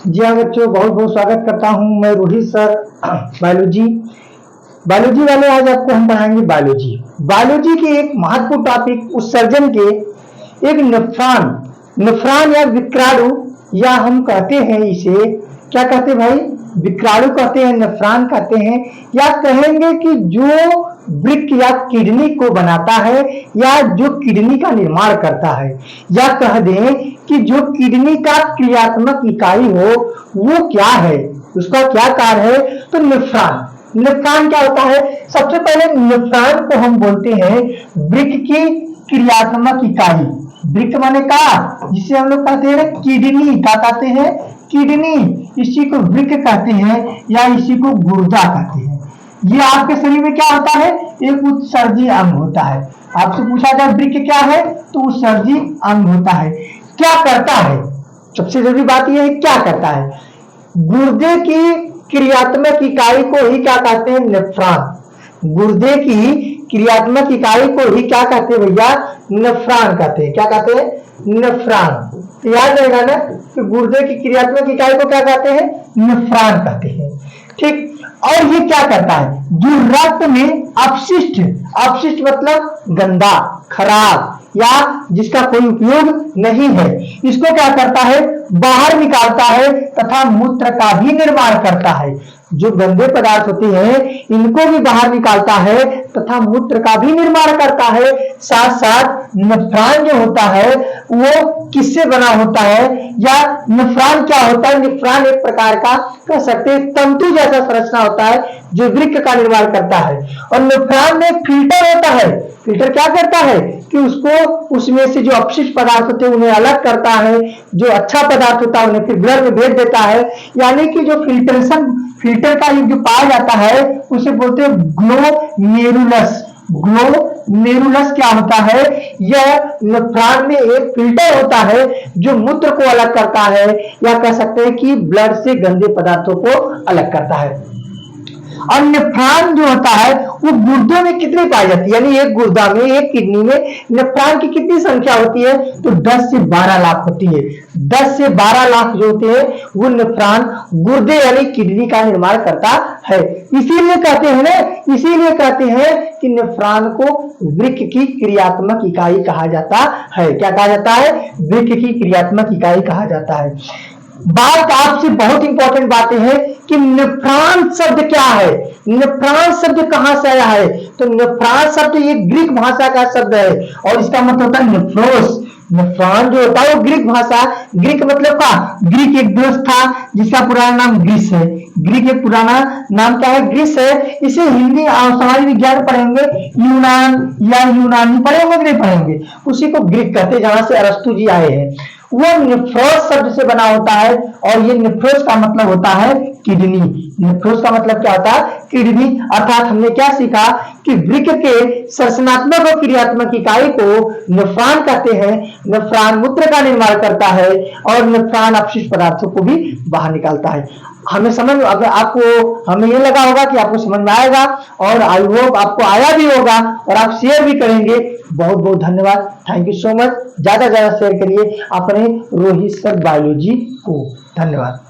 जी हाँ बच्चों, बहुत बहुत स्वागत करता हूँ। मैं रोहित सर, बायोलॉजी बायोलॉजी वाले। आज आपको हम पढ़ाएंगे बायोलॉजी। बायोलॉजी के एक महत्वपूर्ण टॉपिक उत्सर्जन के एक नेफ्रॉन नेफ्रॉन या विक्राणु, या हम कहते हैं इसे क्या कहते हैं भाई, विक्राणु कहते हैं, नेफ्रॉन कहते हैं, या कहेंगे कि जो वृक्क या किडनी को बनाता है या जो किडनी का निर्माण करता है, या कह दें कि जो किडनी का क्रियात्मक इकाई हो वो क्या है, उसका क्या कार्य है, तो नेफ्रॉन। नेफ्रॉन क्या होता है? सबसे पहले नेफ्रॉन को हम बोलते हैं वृक्क की क्रियात्मक इकाई। वृक्क माने का, जिसे हम लोग कहते हैं किडनी, क्या कहते हैं? किडनी। इसी को वृक्क कहते हैं या इसी को गुर्दा कहते हैं। ये आपके शरीर में क्या होता है? एक उत्सर्जी अंग होता है। आपसे पूछा जाए वृक्क क्या है, तो उत्सर्जी अंग होता है। क्या करता है? सबसे जरूरी बात यह है क्या करता है। गुर्दे की क्रियात्मक इकाई को ही क्या कहते हैं? नेफ्रॉन। गुर्दे की क्रियात्मक इकाई को ही क्या कहते हैं भैया? नेफ्रॉन कहते हैं। क्या कहते हैं? नेफ्रॉन। याद रहेगा ना कि गुर्दे की क्रियात्मक इकाई को क्या कहते हैं? नेफ्रॉन कहते हैं। ठीक। और ये क्या करता है? जो रक्त में अपशिष्ट, अपशिष्ट मतलब गंदा, खराब, या जिसका कोई उपयोग नहीं है, इसको क्या करता है? बाहर निकालता है तथा मूत्र का भी निर्माण करता है। जो गंदे पदार्थ होते हैं इनको भी बाहर निकालता है तथा मूत्र का भी निर्माण करता है। साथ साथ नेफ्रॉन जो होता है वो किससे बना होता है, या नेफ्रॉन क्या होता है? नेफ्रॉन एक प्रकार का कह सकते हैं तंतु जैसा संरचना होता है जो वृक्क का निर्माण करता है। और नेफ्रॉन में फिल्टर होता है। फिल्टर क्या करता है कि उसको, उसमें से जो अपशिष्ट पदार्थ होते हैं उन्हें अलग करता है, जो अच्छा पदार्थ होता है उन्हें फिर ब्लड में भेज देता है। यानी कि जो फिल्टर का जो पाया जाता है उसे बोलते हैं ग्लोमेरुलस। ग्लोमेरुलस क्या होता है? यह नेफ्रॉन में एक फिल्टर होता है जो मूत्र को अलग करता है, या कह सकते हैं कि ब्लड से गंदे पदार्थों को अलग करता है। और नेफ्रॉन जो होता है वो गुर्दों में कितनी पाई जाती है, यानी एक गुर्दा में, एक किडनी में नेफ्रॉन की कितनी संख्या होती है? तो 10 से 12 लाख होती है। 10 से 12 लाख जो होते हैं वो नेफ्रॉन गुर्दे यानी किडनी का निर्माण करता है। इसीलिए कहते हैं ना, इसीलिए कहते हैं कि नेफ्रॉन को वृक्क की क्रियात्मक इकाई कहा जाता है। क्या कहा जाता है? वृक्क की क्रियात्मक इकाई कहा जाता है। बात आपसे बहुत इंपॉर्टेंट बातें हैं कि नेफ्रॉन शब्द क्या है, नेफ्रॉन शब्द कहां से आया है? तो नेफ्रॉन शब्द ये ग्रीक भाषा का शब्द है और इसका मतलब होता है नेफ्रोस। नेफ्रॉन जो होता है वो ग्रीक भाषा, ग्रीक मतलब का, ग्रीक एक देश था जिसका पुराना नाम ग्रीस है। ग्रीक एक पुराना नाम क्या है? ग्रीस है। इसे हिंदी समाज विज्ञान पढ़ेंगे, यूनान या यूनानी पढ़ेंगे कि नहीं पढ़ेंगे? उसी को ग्रीक कहते हैं, जहां से अरस्तु जी आए हैं। वो नेफ्रोस शब्द से बना होता है और ये नेफ्रोस का मतलब होता है किडनी। नेफ्रोस का मतलब क्या होता है? किडनी। अर्थात हमने क्या सीखा कि वृक्क के संरचनात्मक और क्रियात्मक इकाई को नेफ्रॉन कहते हैं। नेफ्रॉन मूत्र का निर्माण करता है और नेफ्रॉन अपशिष्ट पदार्थों को भी बाहर निकालता है। हमें समझ, अगर आपको, हमें ये लगा होगा कि आपको समझ में आएगा, और आई होप आपको आया भी होगा और आप शेयर भी करेंगे। बहुत बहुत धन्यवाद, थैंक यू सो मच। ज्यादा ज्यादा शेयर करिए अपने रोहित सर बायोलॉजी को। धन्यवाद।